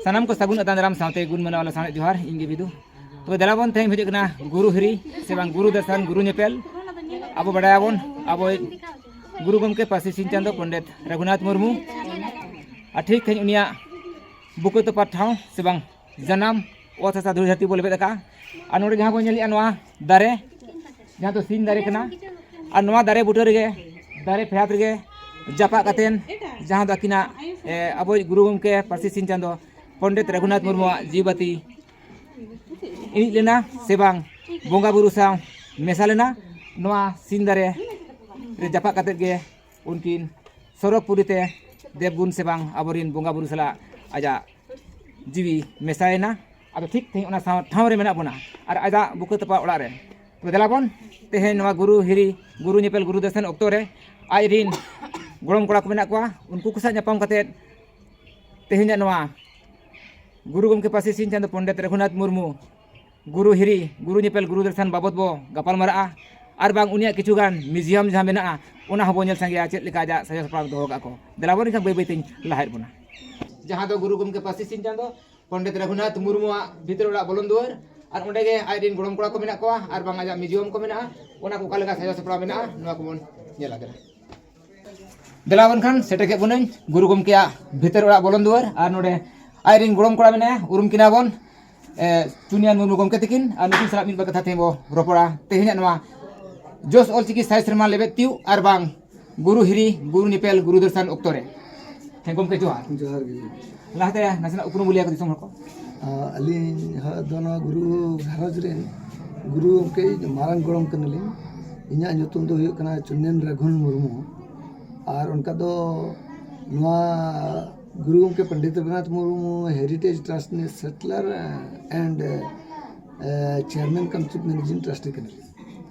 सानाम को सगुन अतान दाराम साथे गुण मना वाला साने जोहार इंगे बिदु तो दलाबन थे हिजुग ना गुरु हिरी से बांग गुरु दर्शन गुरु नेपेल अब बडायाबन अब गुरु गमके पासी सिंह चांदो पंडित रघुनाथ मुर्मू ठीक है उनिया बुको तो पाठाव से बांग जनाम ओथ सा धुरी धरती बोले बेदका और नोडे जहां बन नेलिया नवा दारे जहां तो सीन दारे कना और नवा दारे बुटर गे दारे फेहात गे जापा कतेन जहां दो किना अब गुरु गमके पासी सिंह चांदो पंडित रघुनाथ मुर्मू जीवती इन लेना से बांग बोंगा बुरु साव मेसा लेना नवा सीन दारे जापा कते गे उनकिन सरक पुरीते देवगुण से बांग अबरिन बोंगा बुरु सला आजा जीवी मेसायना अब ठीक थे उना ठाव रे मेना बना और आजा बुको तपा ओड़ा रे तो देलाबन तेहे नवा गुरु हिरी गुरु नेपेल गुरु दर्शन ऑक्टो रे आइरिन गोड़म कोड़ा को मेना कोआ उनको कुसा ᱧᱟᱯᱟᱢ कते तेहेnya नवा गुरु गमके पासी सिंह चांदो पंडित रघुनाथ मुर्मू गुरु हिरी गुरु नेपेल गुरु दर्शन बाबत बो गापाल मारा और बांग उनिया किछुगान म्यूजियम जहां मेना उना हबो नेल संगे चेत लेका जा सजा सपराव दोहो का को देलाबन का बै बै तिन लाहेर बना जहां दो गुरु गमके पासी सिंह चांदो पंडित रघुनाथ मुर्मू भीतर ओड़ा बोलन दुआर और ओंडे गे आइडिन गोड़म कोड़ा को मेना कोआ और बांग आजा म्यूजियम को मेना उना को कालेका सजा सपराव मेना नवा को बन नेला दे देलाबन खान सेटे के बुनन गुरु गमके भीतर ओड़ा बोलन दुआर और नोडे आइरिन गोड़म कोड़ा मेना उरुम किना बन चुनियान मुर्मू गमके तिकिन और नुकिन सलाब मिन बकथा थेबो रोपड़ा तेहेnya नवा जोस ऑलचिकी साइ शर्मा लेबे तिउ और बांग गुरु हिरी गुरु नेपेल गुरु दर्शन ऑक्टोरे थे गमके जोहार जोहार गे लाहते नसना उपरुम बुलिया को दिसम हको अलिन दोनो गुरु घरज रेन गुरु के मारंग गोड़म कनलिन इन्या nyutum दो हुयो कना चुनियन रघुन मुर्मू और उनका दो नवा गुरु के पंडित रघुनाथ मुर्मू हेरिटेज ट्रस्ट ने settlor and chairman cum chief managing trustee कनलिन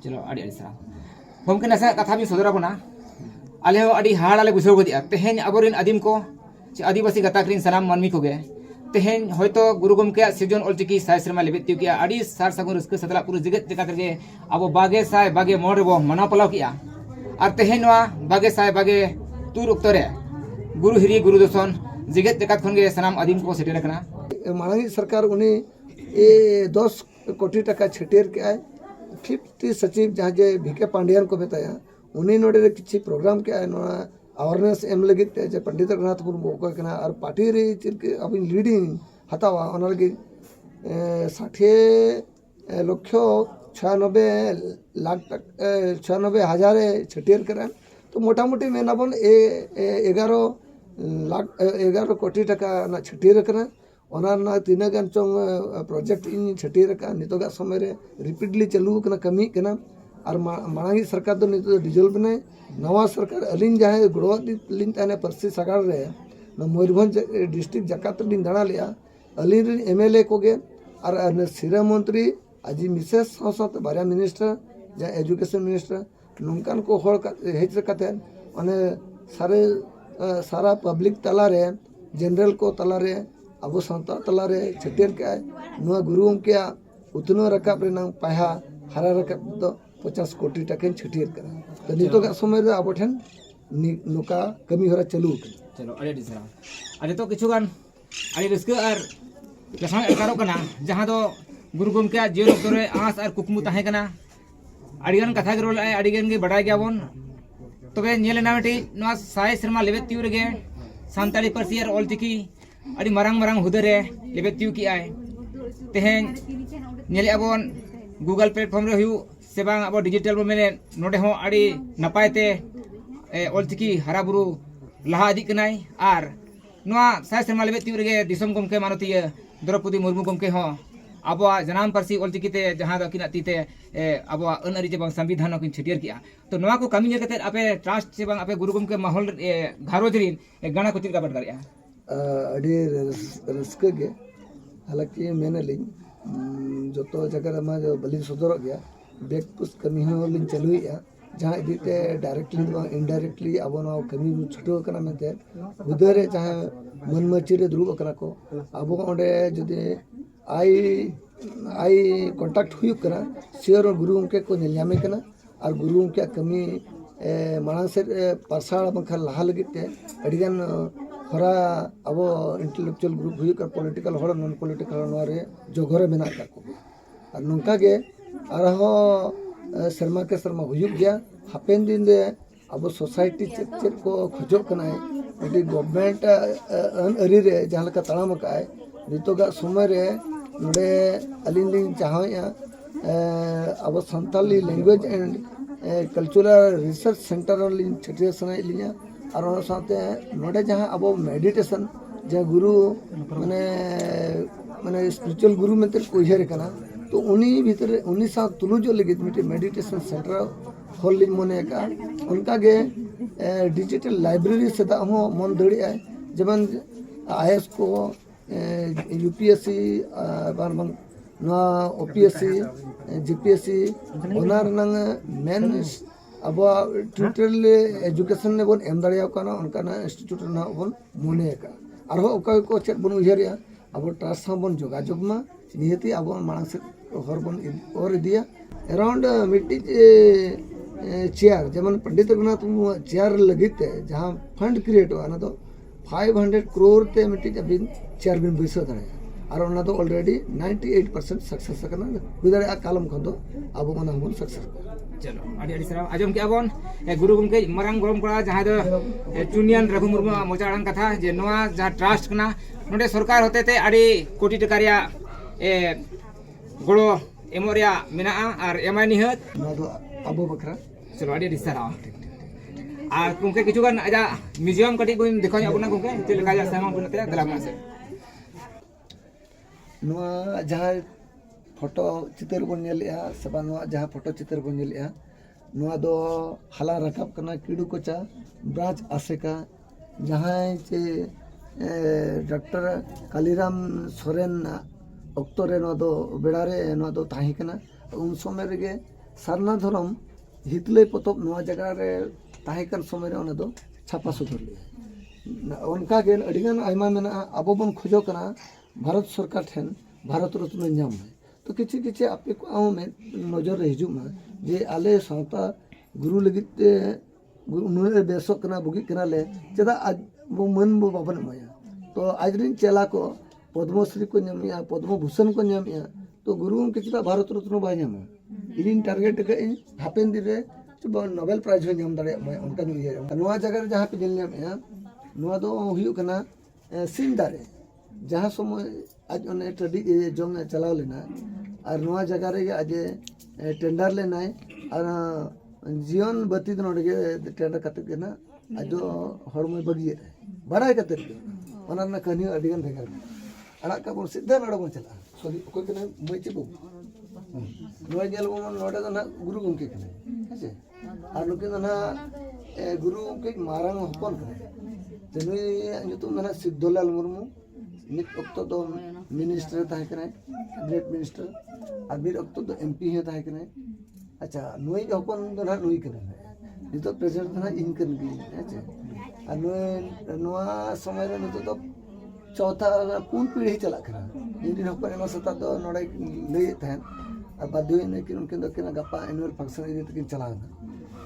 चलो अड़ी अड़ी सा गमके नसा कथा भी सदरा बना आले हो अड़ी हाड़ आले बुझो गदिया तेहेन अबरिन आदिम को आदिवासी गताकरिन सनाम मानमी को गे तेहेन होयतो गुरु गमके सिजन ऑलचिकी साइ शर्मा लेबेतिउ किया अड़ी सार सगुन रस्क सतला पुरु जगत जगत गे अब बागे साइ बागे मोड़ रे बो मना पलाव किया और तेहेन वा बागे साइ बागे तुर उक्तरे गुरु हिरी गुरु दर्शन जगत जगत खन गे सनाम आदिम को सेटेर कना मांगी सरकार उनी ए 10 कोटी टका छटेर के आए 50 सचिव जहाँ जे भिके पांडियन को बताया उन्हीं नोडे किसी प्रोग्राम के आए नोना अवेयरनेस एम लगे जे पंडित रघुनाथ मुर्मू को कना और पार्टी रे चिरके अभी लीडिंग हतावा ओना लगे 60 लक्ष 96,00,000 छटेर करा तो मोटा मोटी मेना बन 11 कोटी टका ना छटेर करा ओना तीना गान चोंग प्रोजेक्ट इन छटेर का नितोगा समय रे रिपीटली चालू कना कमी कना और मांगी सरकार तो नितो डिजल बने नवा सरकार अलिन जहां गोड़वा लिन ताने परसी सगार रे मयूरभंज डिस्ट्रिक्ट जकात दिन दाना लिया अलिन एमएलए को गे और सिरा मंत्री अजी मिसेस साथ बारिया मिनिस्टर जा एजुकेशन मिनिस्टर नंकान को होड़ हेज कते माने सारा पब्लिक तला रे जनरल को तला रे अब संता तला रे छटेर के नुआ गुरु के उतनो रकाब रे ना पाहा हरा रकाब तो 50 कोटी टका छटेर करा तो नितो का समय रे अब ठन नुका कमी होरा चलू चलो अरे दिसरा अरे तो किछु गान अरे रिस्क और जहां एकारो कना जहां दो गुरु गमके जीवन ऑक्टोरे आस और कुकमु ताहे कना अडिगन कथा के रोल आए अडिगन के बडाय गयाबन तबे नेलेना मिटी नवा साइ शर्मा लेबेतिउ रेगे सांताली परसी और ऑलचिकी अड़ी मरंग मरंग हुदरे लेबेतिउ की आए तेहेन नेले अबन गूगल प्लेटफॉर्म रे हुयु से बांग अब डिजिटल बो मेने नोडे हो अड़ी नपायते ऑलचिकी हराबुरु लहा इदी कनाय और नवा साइ शर्मा लेबेतिउ रेगे दिसम गमके मानतीय द्रौपदी मुर्मू गमके हो अब जनाम पार्सी ऑलचिकीते जहां दो किना तीते अब अन अरी जे बांग संविधान को छटियर किया तो नवा को कमी कते आपे ट्रस्ट से बांग आपे गुरु गमके माहौल घारोज रिन गाना को चिका बटकारिया अड़ी रस्क गे हालांकि मैंने लिंग जो तो जगह में जो बलि सदर गया बैक पुश कमी हो लिंग चलुया जहाँ इदीते डायरेक्टली इनडायरेक्टली अब कमी छुटो कना मेते उधरे जहाँ मन मची रे दुरुब कना को अब ओंडे जदि आई कांटेक्ट हुई कना सियर गुरु उनके को नेलयामे कना और गुरु उनके कमी मांग से पारसाड़ बंखा लहा लगिते अडिगान थोड़ा अब इंटेलेक्चुअल ग्रुप हुई कर पॉलिटिकल हड़ नॉन पॉलिटिकल नोरे जोगरे मेना को और नोंका गे आरहो शर्मा के शर्मा हुई गया हापेन दिन दे अब सोसाइटी चेक चेक को खोजो कना है अभी गवर्नमेंट अन अरी रे जहां लका तड़ाम का है नितोगा समय रे नोडे अलिन लिंग चाहया अब Santali language and cultural research centre लिंग छटिया सना लिया और साथे नोडे जहां अब मेडिटेशन जहां गुरु माने माने स्पिरिचुअल गुरु में तेरे कोई है कना तो उन्हीं भीतर उन्हीं साथ तुलुजो लगे मिटे मेडिटेशन सेंटर खोल लिंग मने का उनका गे डिजिटल लाइब्रेरी से दा हम मन दड़ी है जबन आईएएस को यूपीएससी बार बंग ना ओपीएससी जीपीएससी ओनार नंग मेन अब ट्यूटोरियल एजुकेशन ने बन एम दड़िया काना उनका ना इंस्टीट्यूट ना बन मने का आरो ओका को चेक बन उयहरिया अब ट्रस्ट बन जोगाजोग मा नियति अब मांग से हर बन और दिया अराउंड मिट्टी चेयर जमन पंडित रघुनाथ चेयर लगिते जहां फंड क्रिएट हुआ ना तो 500 करोड़ ते मिट्टी अभी चेयर बिन बैसा दड़े और ना तो ऑलरेडी 98% सक्सेस करना विदारे आ कालम खंदो अब मना हम सक्सेस चलो अड़ी अड़ी सराव आजम के अबन गुरु गमके मरांग गरम करा जहां दो चुनियन रघु मुर्मू मोचाड़ान कथा जे नोआ जहां ट्रस्ट कना नोडे सरकार होते ते अड़ी कोटी टका रिया गड़ो एमोरिया मेना और एमआई निहत ना तो अबो बकरा चलो अड़ी अड़ी सराव और कुंके किछु गान आजा म्यूजियम कटी को देखो अपना कुंके चल का जा सामान बनते दला से नोआ जहां फोटो चित्र बन नेलिया सबा नोआ जहां फोटो चित्र बन नेलिया नोआ दो हाला रकाब कना किडू कोचा ब्रांच आसेका जहां चे डॉक्टर कालीराम सोरेन अक्तरे नोआ दो बेड़ारे नोआ दो ताही कना उन समय रे सारना धर्म हितले पोतब नोआ जगह रे ताही कन समय रे ओना दो छापा सुधर लिया उनका गेन अडिगन आयमा मेना अब बन खोजो कना भारत सरकार ठेन भारत रत्न नाम है तो किछि किछि आपे को आउ में नजर हिजु मा जे आले सावता गुरु लगिते गुरु नुरे बेसक कना बुगी कना ले चदा आज वो मन बो बाबन माया तो आज रिन चेला को पद्मश्री को न्यामिया पद्म भूषण को न्यामिया तो गुरु के चिता भारत रत्न बाय न्यामा इलिन टारगेट के हापेन दिरे नोबेल प्राइज हो न्याम दाड़े उनका नु ये नोआ जगह जहां पे दिल न्यामिया नोआ दो हुयु कना सिन दारे जहां समय आज ओने टडी जोंग चलाव लेना और नोआ जगह रे आज टेंडर लेना और जीवन बत्ती नोडे टेंडर कते के ना आज दो हड़मय बगिए बड़ाई कते ओना ना कहानी अडिगन भेगर अड़ा का बन सीधा नोडे बन चला सॉरी कोई कने मई चिबो नोआ जेल बन नोडे ना गुरु गंके कने हेसे और नुके ना गुरु गंके मारांग हपन जनुई नितु ना सिद्धलाल मुर्मू नित वक्त तो मिनिस्टर ताहे कने कैबिनेट मिनिस्टर अबीर वक्त तो एमपी है ताहे कने अच्छा नुई हपन तो ना नुई कने नितो प्रेसिडेंट ना इन कन गी अच्छा और नुआ समय रे नितो तो चौथा पून पीढ़ी चला कना इन हपन एनो सता तो नोडे लई थान और बाध्य ने कि उनके दो केना गप्पा एनुअल फंक्शन इदि तकिन चला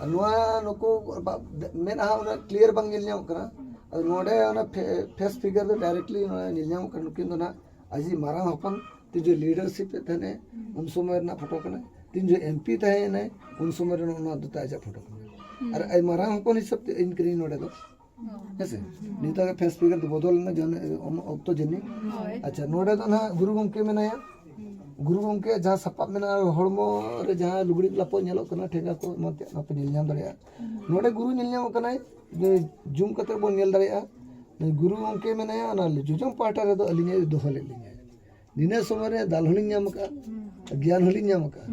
नुआ नको मेन हा उना क्लियर बंग गेल न्याम कना नोडे फेस फिगर डायरेक्टली निलनाम करन किन ना आजी मारांग हपन ती जो लीडरशिप थने उन समय ना फोटो कने तीन जो एमपी थाए ने उन समय ना दुता जा फोटो कने और आई मारांग हपन हिसाब ते इन करी नोडे दो ऐसे नीता का फेस फिगर तो बदल ना जन अब तो जनी अच्छा नोडे तो ना गुरु गंके मेनाया गुरु गंके जहां सपाब मेना हड़मो रे जहां लुगड़ी लापो नेलो कना ठेगा को मते ना पे निलनाम दड़या नोडे गुरु निलनाम कना जूम कते बन नेल दड़या गुरु गंके मेनाया ना जुजम पाटा रे दो अलिने दोहो ले लिया दिने समय रे दाल हलिन नाम का ज्ञान हलिन नाम का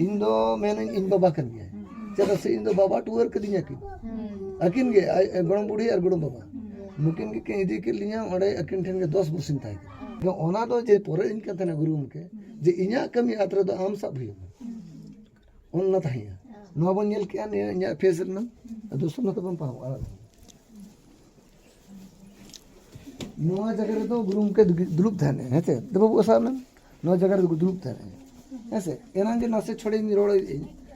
इन दो मेन इन बाबा कन गया चला से इन दो बाबा टूर कदिया की अकिन गे गणम बुढ़ी और गणम बाबा मुकिन के इदी के लिया ओडे अकिन ठेन के 10 बुसिन थाय जो ओना दो जे पोरे इन के तने गुरु के जे इया कमी आत्र दो आम सब हुई ओन ना थाया नो बन नेल के इया फेस ना दोस्तों ना तो बम पाओ नोआ जगह रे तो गुरु के दुलुप थाने हेते दबो साहब ना नोआ जगह रे दुलुप थाने ऐसे एना जे नासे छोड़े नि रोड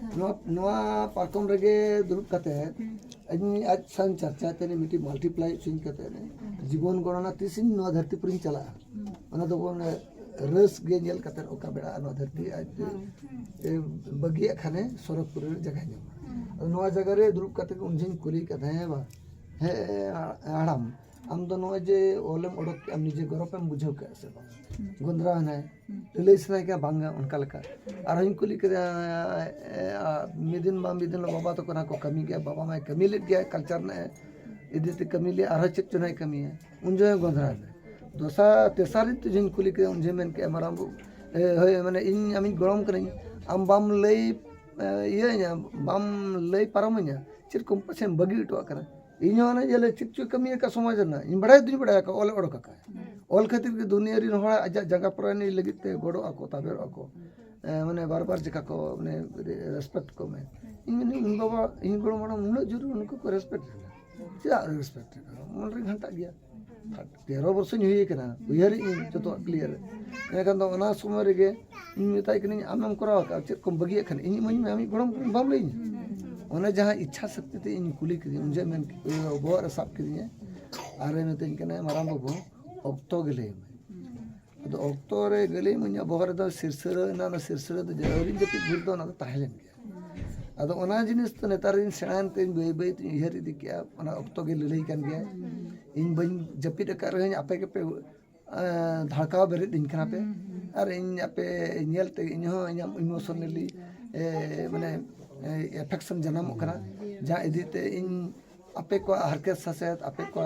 नवा पार्कम रगे दुरुब कते अजनी आज सन चर्चा तेने मिटी मल्टीप्लाई चुन कते ने जीवन गणना तिसिन नवा धरती पर चला ओना दो बोन रस गे नेल कते ओका बेड़ा नवा धरती आज बगिया खाने सरकपुर जगह ने नवा जगह रे दुरुब कते उनजिन कुली कते है बा हे आड़म आम दो नवा जे ओलम ओडक आम निजे गरपम बुझाव के से बा गुंदरा है रिलेशन है क्या बांगा उनका लका और हम कुली के मिदिन बाबा तो कोना को कमी गया बाबा मैं कमी ले गया कल्चर ने इधर कमी ले और चित चुनाई कमी है उन जो गुंदरा है दोसा तेसारी तो जिन कुली के उन जेमेन के मराम है माने इन आमी गरम करनी आम बाम लई ये बाम लई पारमnya चिर कंपसेन बगी तो करना इन होना जले चिच्चु कमी का समाज ना इन बड़ा दुनी बड़ा का ओल ओडो का ओल खातिर के दुनिया री होड़ा आज जगह प्राणी लगित गोडो आको ताबेर आको माने बार बार जका को माने रेस्पेक्ट को में इन बाबा इन गोडो माना उन जरूर उनको को रेस्पेक्ट क्या रेस्पेक्ट मन रे घंटा गया 13 वर्ष हुई केना उयर इन जतो क्लियर एखान तो ओना समय रे इन मिताई कनी आमम कराव का चेक को बगी एखान इन मई में आमी गोडम बाम लई ओने जहां इच्छा शक्ति ते इन कुली करी उनजे मेन बोर साब करी आरे में तेन कने माराम बाबू ऑक्टो गले तो ऑक्टो रे गले मन्या बोहर द सिरसर ना सिरसर द जरी जपि गुरदो ना ताहेलन गया अदो ओना जिनिस तो नेतार इन सेणान ते बे बे इहर इदि क्या ओना ऑक्टो गे ललई कान गया इन बन जपि द कर आपे के पे धड़काव बेरे दिन कना पे और इन आपे नेलते इन हो इमोशनली माने एफेक्शन जन्म करा जहाँ इदीते इन आपे को हरकत ससेत आपे को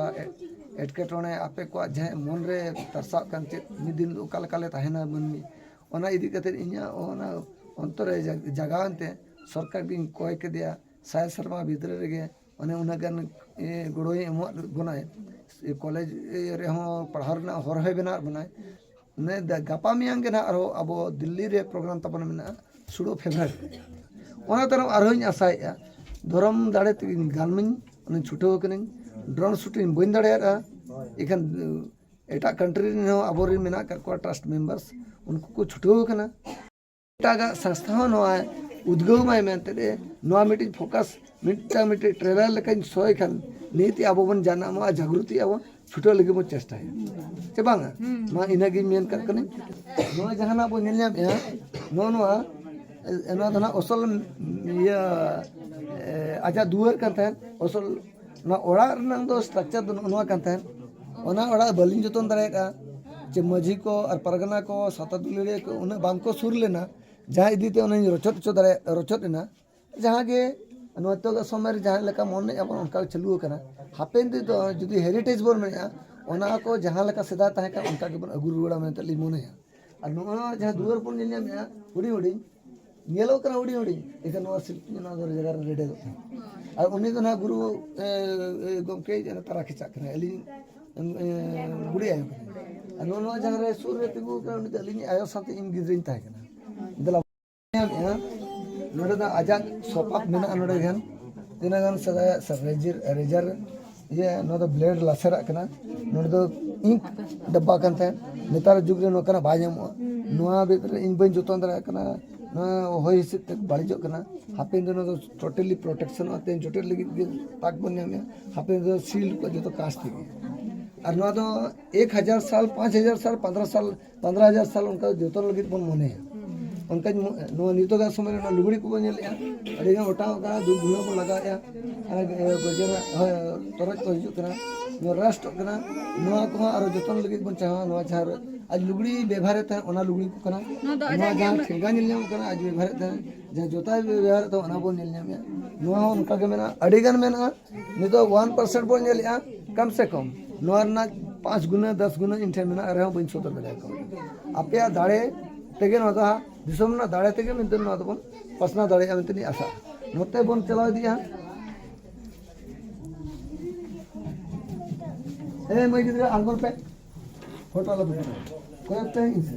एटकेटोने आपे को जहाँ मन रे तरसा कान चेत मिदिन उकाल काले ताहेना मनमी ओना इदी कते इन्या ओना अंतरे जगानते सरकार दिन कोय के दिया साय शर्मा भीतर रेगे ओने उनगन गुड़ोई एमो गुनाय कॉलेज रे हो पढ़ार ना होर है बना बनाय ने गापा मियांग ना आरो अब दिल्ली रे प्रोग्राम तपन मेना सुडो फेब्रुआरी ओना तरफ आरोइन आसाया धरम दाड़े गालमिन उन छुटो कनिन ड्रोन शूटिंग बइन दाड़ेया इखन एटा कंट्री ने अबोरी मेना का ट्रस्ट मेंबर्स उनको को छुटो कना एटा संस्था नोआ उद्गव माय मेनते नोआ मिटी फोकस मिटी ट्रेलर लेकिन सोय खन नीति अबो बन जाना मा जागृति अब छुटो लगे मो चेष्टा है से बांगा मा इनागी मेन कर कने नोआ जहाना बो नेलया नोआ एना धना असल ये आजा दुआर करते हैं असल ना ओड़ा रनंग दो स्ट्रक्चर दो नोआ करते हैं ओना ओड़ा बलिन जतन दरे का जे मझी को और परगना को साता दुलेड़े को उन बांग को सुर लेना जहां इदीते उन रचत दरे रचत ना जहां के नोतो का समय जहां लेका मन अपन उनका चलू कना हापेन दे तो जदी हेरिटेज बोन में ओना को जहां लेका सदा ताहे का उनका के बन अगुर रुड़ा में तली मोने और नोआ जहां दुआर पर नेल्या में हुडी हुडी नेलो कना उड़ी उड़ी इधर नवा शिल्पी ना दर जगह रेडे और उन्हीं तो ना गुरु गोमके जन तारा खिचा कना एली बुड़ी आयो और नवा जगह रे सूर्य तिगु का उन्हीं तो एली आयो साथे इन गिद्रिन ताहे कना दला नोडे दा आजाद सोपाप मेना नोडे गन दिनागन सदा रेजर ये नो द ब्लेड लासरा कना नोडे दो इंक डब्बा कानते नेतार जुग रे नो कना बाजमो नोआ बेतर इन बन जतन दरा कना होय हिसित बाड़िजो कना हापेन दो टोटली प्रोटेक्शन आते जोटे लगी ताक बन्या में हापेन दो सील को जो तो कास्ट थी और नोआ तो 1000 साल 5000 साल 15000 साल उनका जोतन लगी बन मने उनका नोआ नितो का समय ना लुगड़ी को बन लेया अरे ना ओटा का दूध धुना को लगाया गजरा तोरज को हिजु कना नो राष्ट्र कना नोआ को और जोतन लगी बन चाहा नोआ चार आज लुगड़ी व्यवहार है ओना लुगड़ी को कना नोआ जहां ठेगा निल न्याम कना आज व्यवहार है जहां जोता व्यवहार तो ओना बोल निल न्याम नोआ उनका के मेना अडिगन मेना नितो 1% बोल नेलिया कम से कम नोआ ना 5 गुना 10 गुना इंठे मेना अरे बन सोतर बेला को आपया दाड़े तेगे नोदा दिसम ना दाड़े तेगे मिन दिन नोदा बन पसना दाड़े अमतनी आशा नोते बन चला दिया ए मैं किधर आंगन पे फोटो ला बैठा कोई पे इनसे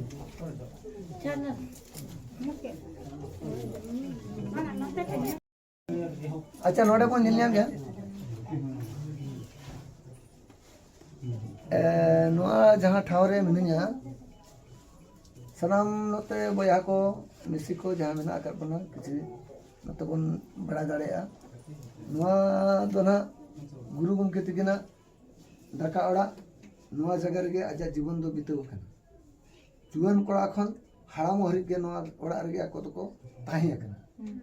अच्छा नोडे बन निल गया नोआ जहां ठावरे मिनिया सनाम नोते बया को मिसी को जहां मेना कर बना किछि ᱱᱚᱛᱮ ᱵᱚᱱ ᱵᱟᱲᱟᱭ ᱫᱟᱲᱮᱭᱟᱜᱼᱟ ᱱᱚᱣᱟ ᱫᱚ ᱱᱟᱦᱟᱜ ᱜᱩᱨᱩ ᱜᱚᱢᱠᱮ ᱛᱟᱹᱠᱤᱱᱟᱜ ᱫᱟᱠᱟ ᱚᱲᱟᱜ ᱱᱚᱣᱟ ᱡᱟᱭᱜᱟ ᱨᱮᱜᱮ ᱟᱡᱟᱜ ᱡᱤᱵᱚᱱ ᱫᱚ ᱵᱤᱛᱟᱹᱣ ᱟᱠᱟᱱᱟ ᱡᱩᱣᱟᱹᱱ ᱠᱚᱲᱟ ᱠᱷᱚᱱ ᱦᱟᱲᱟᱢ ᱦᱟᱹᱨᱤᱡ ᱜᱮ ᱱᱚᱣᱟ ᱚᱲᱟᱜ ᱨᱮᱜᱮ ᱟᱠᱚ ᱫᱚᱠᱚ ᱛᱟᱦᱮᱸ ᱟᱠᱟᱱᱟ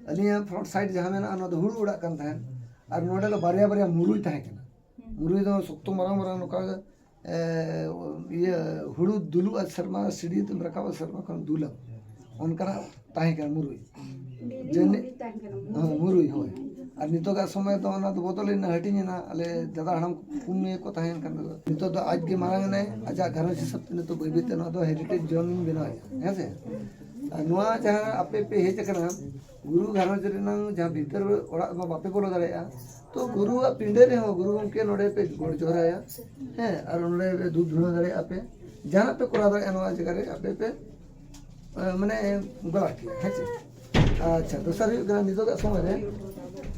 ᱟᱹᱞᱤᱧᱟᱜ ᱯᱷᱨᱚᱱᱴ ᱥᱟइड ᱡᱟᱦᱟᱸ ᱢᱮᱱᱟᱜᱼᱟ ᱱᱚᱣᱟ ᱫᱚ ᱦᱩᱲᱩ ᱚᱲᱟᱜ ᱠᱟᱱ ᱛᱟᱦᱮᱸᱫ ᱟᱨ ᱱᱚᱰᱮ ᱫᱚ ᱵᱟᱨᱭᱟ ᱵᱟᱨᱭᱟ ᱢᱩᱨᱩᱭ ᱛᱟᱦᱮᱸ ᱠᱟᱱᱟ ᱢᱩᱨᱩᱭ ᱫᱚ ᱥᱚᱠᱛᱚ ᱢᱟᱨᱟᱝ ᱢᱟᱨᱟᱝ ᱱᱚᱝᱠᱟ ᱤᱭᱟᱹ ᱦᱩᱲᱩ ᱫᱩᱞᱩᱜᱼᱟ ᱥᱮᱨᱢᱟ ᱥᱤᱲᱤ ᱛᱮᱢ ᱨᱟᱠᱟᱵᱟ ᱥᱮᱨᱢᱟ ᱠᱷᱚᱱ ᱫᱩᱞᱟᱢ ᱚᱱᱠᱟᱱᱟᱜ ᱛᱟᱦᱮᱸ ᱠᱟᱱᱟ ᱢᱩᱨᱩᱭ ᱢᱩᱨᱩᱭ ᱦᱳᱭ ᱟᱨ ᱱᱤᱛᱚᱜᱟᱜ ᱥᱚᱢᱚᱭ ᱫᱚ ᱚᱱᱟ ᱫᱚ ᱵᱚᱫᱚᱞᱮᱱᱟ ᱦᱟᱹᱴᱤᱧᱮᱱᱟ ᱟᱞᱮ ᱫᱟᱫᱟ ᱦᱟᱲᱟᱢ ᱯᱩᱱᱭᱟᱹ ᱠᱚ ᱛᱟᱦᱮᱸ ᱠᱟᱱ ᱱᱤᱛᱚᱜ ᱫᱚ ᱟᱡ ᱜᱮ ᱢᱟᱨᱟᱝ ᱮᱱᱟᱭ ᱟᱡᱟᱜ ᱜᱷᱟᱨᱚᱸᱡᱽ ᱦᱤᱥᱟᱹᱵ ᱛᱮ ᱱᱤᱛᱚᱜ ᱵᱟᱹᱭ ᱵᱟᱹᱭᱛᱮ ᱱᱚᱣᱟ ᱫᱚ ᱦᱮᱨᱤᱴᱮᱡ ᱡᱳᱱ ᱵᱮᱱᱟᱣᱮᱫᱼᱟ ᱦᱮᱸ ᱥᱮ ᱟᱨ ᱱᱚᱣᱟ ᱡᱟᱦᱟᱸ ᱟᱯᱮ ᱯᱮ ᱦᱮᱡ ᱟᱠᱟᱱᱟ ᱜᱩᱨᱩ ᱜᱷᱟᱨᱚᱸᱡᱽ ᱨᱮᱱᱟᱜ ᱡᱟᱦᱟᱸ ᱵᱷᱤᱛᱟᱹᱨ ᱚᱲᱟᱜ ᱢᱟ ᱵᱟᱯᱮ ᱵᱚᱞᱚ ᱫᱟᱲᱮᱭᱟᱜᱼᱟ ᱛᱚ ᱜᱩᱨᱩᱣᱟᱜ ᱯᱤᱸᱰᱟᱹ ᱨᱮᱦᱚᱸ ᱜᱩᱨᱩ ᱜᱚᱢᱠᱮ ᱱᱚᱰᱮ ᱯᱮ ᱜᱚᱰ ᱡᱚᱦᱟᱨᱟᱭᱟ ᱦᱮᱸ ᱟᱨ ᱚᱸᱰᱮ ᱫᱷᱩᱯ ᱫᱷᱩᱬᱟᱹ ᱫᱟᱲᱮᱭᱟᱜᱼᱟ ᱯᱮ ᱡᱟᱦᱟᱱᱟᱜ ᱯᱮ ᱠᱚᱨᱟᱣ ᱫᱟᱲᱮᱭᱟᱜᱼᱟ ᱱᱚᱣᱟ ᱡᱟᱭᱜᱟ ᱨᱮ ᱟᱯᱮ ᱯᱮ ᱢᱟᱱᱮ ᱜᱚᱲᱟ ᱠᱮᱭᱟ ᱦᱮᱸ ᱪᱮ ᱟᱪᱪᱷᱟ ᱫᱚᱥᱟᱨ ᱦᱩᱭᱩᱜ ᱠᱟᱱᱟ ᱱᱤᱛᱚᱜᱟᱜ ᱥᱚᱢᱚᱭ ᱨᱮ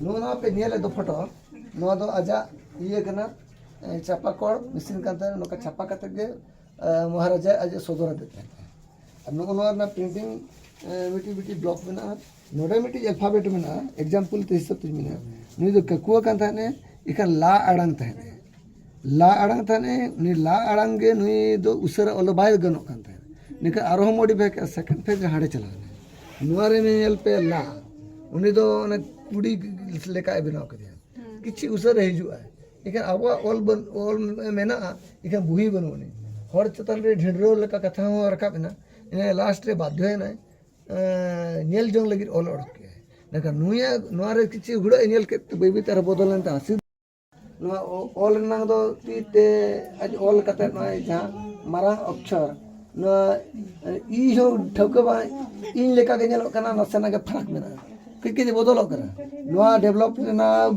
ᱱᱚᱣᱟ ᱯᱮ ᱧᱮᱞᱮᱫ ᱫᱚ ᱯᱷᱳᱴᱳ ᱱᱚᱣᱟ ᱫᱚ ᱟᱡᱟᱜ ᱤᱭᱟᱹ ᱠᱟᱱᱟ ᱪᱷᱟᱯᱟ ᱠᱚᱲ ᱢᱮᱥᱤᱱ ᱠᱟᱱ ᱛᱟᱦᱮᱸ ᱱᱚᱝᱠᱟ ᱪᱷᱟᱯᱟ ᱠᱟᱛᱮᱫ ᱜᱮ ᱢᱚᱦᱟᱨᱟᱡᱟ ᱟᱡ ᱥᱚᱫᱚᱨ ᱟᱫᱮ ᱛᱟᱦᱮᱸ ᱟᱨ ᱱᱚᱜᱼᱚ ᱱᱚᱣᱟ ᱨᱮᱱᱟᱜ ᱯᱨᱤᱱᱴᱤᱝ ᱢᱤᱫᱴᱤᱡ ᱢᱤᱫᱴᱤᱡ ᱵᱞᱚᱠ ᱢᱮᱱᱟᱜᱼᱟ ᱱᱚᱰᱮ ᱢᱤᱫᱴᱤᱡ ᱮᱞᱯᱷᱟᱵᱮᱴ ᱢᱮᱱᱟᱜᱼᱟ ᱮᱠᱡᱟᱢᱯᱚᱞ ᱛᱮ ᱦᱤᱥᱟᱹᱵ ᱛᱮᱧ ᱢᱮᱱᱟ ᱱᱩᱭ ᱫᱚ ᱠᱟᱹᱠᱩᱣᱟᱹ ᱠᱟᱱ ᱛᱟᱦᱮᱸᱫ ᱮᱱᱠᱷᱟᱱ ᱞᱟ ᱟᱲᱟᱝ ᱛᱟᱦᱮᱸᱫ ᱞᱟ ᱟᱲᱟᱝ ᱛᱟᱦᱮᱸᱫ ᱩᱱᱤ ᱞᱟ ᱟᱲᱟᱝ ᱜᱮ ᱱᱩᱭ ᱫᱚ ᱩᱥᱟᱹᱨᱟ ᱚᱞ ᱵᱟᱭ ᱜᱟᱱᱚᱜ ᱠᱟᱱ ᱛᱟᱦᱮᱸᱫ ᱱᱤᱝᱠᱟ ᱟᱨᱦᱚᱸ ᱢᱚᱰᱤᱯᱷᱟᱭ ᱠᱮᱜᱼᱟ ᱥᱮᱠᱮন্ড ᱯᱮᱡᱽ ᱨᱮ ᱦᱟᱸᱰᱮ ᱪᱟᱞᱟᱣᱮᱱᱟ ᱱᱚᱣᱟ ᱨᱮ ᱧᱮᱞ ᱯᱮ ᱞᱟ उन्नी दो ने कुड़ी लेका बनाव कदिया किछि उसर हिजुआ इखन आबो ऑल मेना इखन बुही बनोनी हर चतन रे ढेडरो लेका कथा हो रकाबना इन लास्ट रे बाध्य है ना नेल जोंग लगी ऑल ओडक के नका नुया नोआ रे किछि हुड़ा नेल के बेबी तर बदलन ता हसी नोआ ऑल नंग दो तीते आज ऑल कते नोय जहां मारा अक्षर न ई हो ठकबा इन लेका के नेल कना नसना के फरक मेना कई बदलों करना डेवलप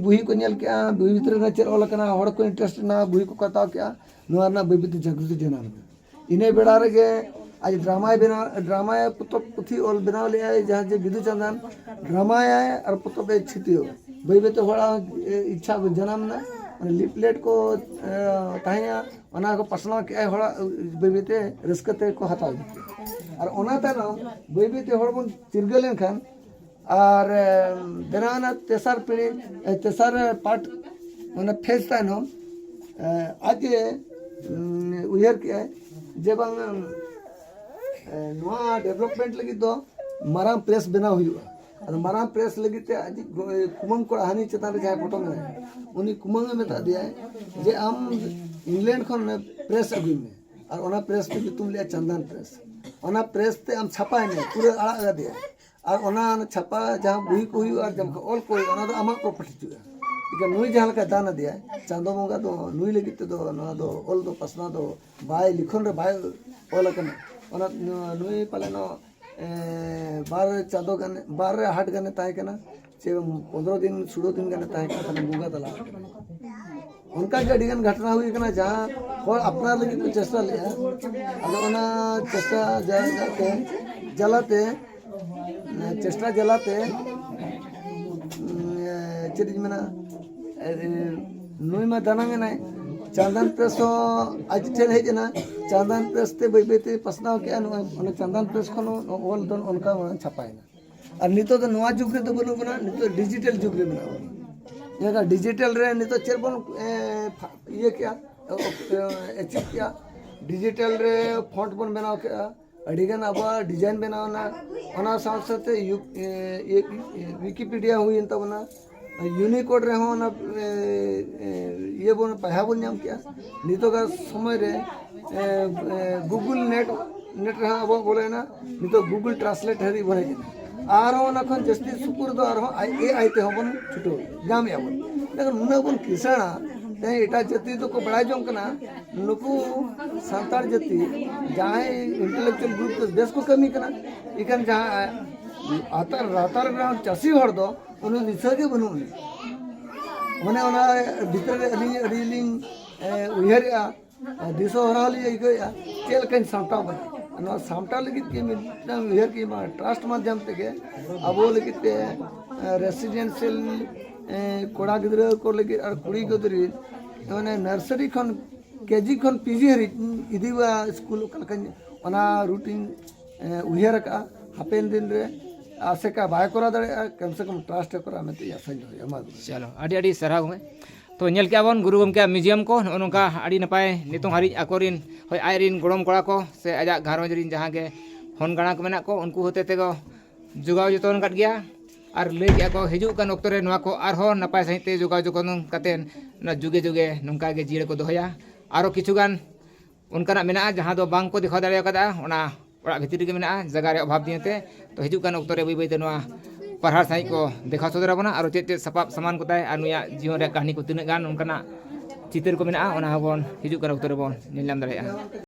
बुही को नेल के बुही भीतर चेक ऑल हर को इंटरेस्ट बुही को कताव के बैबीते जागृति जनाम इन्हें बेड़ा रे आज ड्रामा बना ड्रामा पुतब पुथी ऑल बनाव ले जहाँ जे बिदु चंदन ड्रामा और पुतब छिटियो बैबीते इच्छा जनाम ना लिपलेट को तहया को पसना के बैबीते रस्कते को हताव और बैबीते बन चिरगल लेनखान और बेनाना तेसार पीढ़ी तेसार पार्ट मैंने फेस तायनम आज उयर के जे बांग नोआ डेवलपमेंट लगी तो माराम प्रेस बनाव हुआ और माराम प्रेस लगी ते आज कुमंग को हानि चेतान रे जाय फोटो में उनी कुमंग में मेता दिया जे आम इंग्लैंड खन प्रेस अगुई में और ओना प्रेस पे तुम लिया चंदन प्रेस ओना प्रेस ते हम छापाय ने पूरे आड़ा दिया और ओना छापा जहाँ बुही को हुई और जब ऑल को हुई ओना तो आमा प्रॉपर्टी चुका इका नुई जहाँ का दान दिया चांदो बंगा तो नुई लगी तो ना तो ऑल तो पसना तो बाय लिखन रे बाय ऑल कना ओना नुई पाले नो बार चांदो गने बार हाट गने ताई कना चे 15 दिन 16 दिन गने ताई कना बुंगा तला उनका गडिगन घटना हुई कना जहाँ और अपना लगी तो चेष्टा लिया अगर ओना चेष्टा जाके जलाते चेष्टा जलाते चीज में नुई में दाना ना चांदन प्रेस आज ठेल हेजना चांदन प्रेस ते बैबेते पसनाव के चांदन प्रेस खन ऑल दन उनका छापायना और नितो तो नवा जुग रे तो बनो बना नितो डिजिटल जुग रे बना ये डिजिटल रे नितो चेरबन ये क्या अचीव क्या डिजिटल रे फॉन्ट बन बनाव के अड़ीगन अब डिजाइन बनावना ओना साथ साथ विकिपीडिया हुई इन तबना यूनिकोड रे हो ना ये बन पढ़ा बन नाम क्या नितो का समय रे गूगल नेट रहा अब बोले ना नितो गूगल ट्रांसलेट हरी बने आर ओना खन जस्ती सुपुर दो आर ए आइते होबन छुटो जाम याबन लेकिन मुना बन किसाना ते एटा जति तो को बड़ा जों कना नुकु सांतार जति जहाँ इंटेलेक्चुअल ग्रुप तो देश को कमी कना इकन जहाँ आतर रातर ग्राउंड चासी हर दो उन्हें निसर्गे बनु मने ओना भीतर अलिंग उहरिया दिसो हराली इकोया चेल कन सामटा बन नो सामटा लगी के मिटा उहर की मा ट्रस्ट माध्यम ते के अब लगी ते रेसिडेंशियल कोड़ा गिद्रा को लगी और कुड़ी गिद्री माने नर्सरी खन केजी खन पीजी हरी इदीवा स्कूल कलकन ओना रूटीन उहर का हापेन दिन रे आसे का बाय करा दाड़े कम से कम ट्रस्ट करा में ते आसा जो एमा चलो अड़ी अड़ी सराह गए तो नेल के आबन गुरु गमके म्यूजियम को नोंका अड़ी नपाय नितों हरि अकोरिन होय आयरिन गोड़म कोड़ा को से आजा घारोंज रिन जहां के हन गाना को मेना को उनको होते ते को जुगाव जतन काट गया और लई के को हिजु कान ऑक्टो रे नवा को आरो नपाय सहित जुगाव जतन काते ना जुगे जुगे नोंका गे जीड़ को दोहया आरो किछुगान उनका मेना जहां दो बांग को दिखा दाड़े कदा ओना ओड़ा भितर के मेना जगह रे अभाव दियते तो हिजु कान ऑक्टो रे बई बई ते नवा पढ़ार सही को देखा सदरा बना और चेत सपाब सामान को ताय और नुया जीवन रे कहानी को तिना गान उनका चितर को मेना ओना हबन हिजु कान ऑक्टो रे बोन नेल नाम दाड़ेया।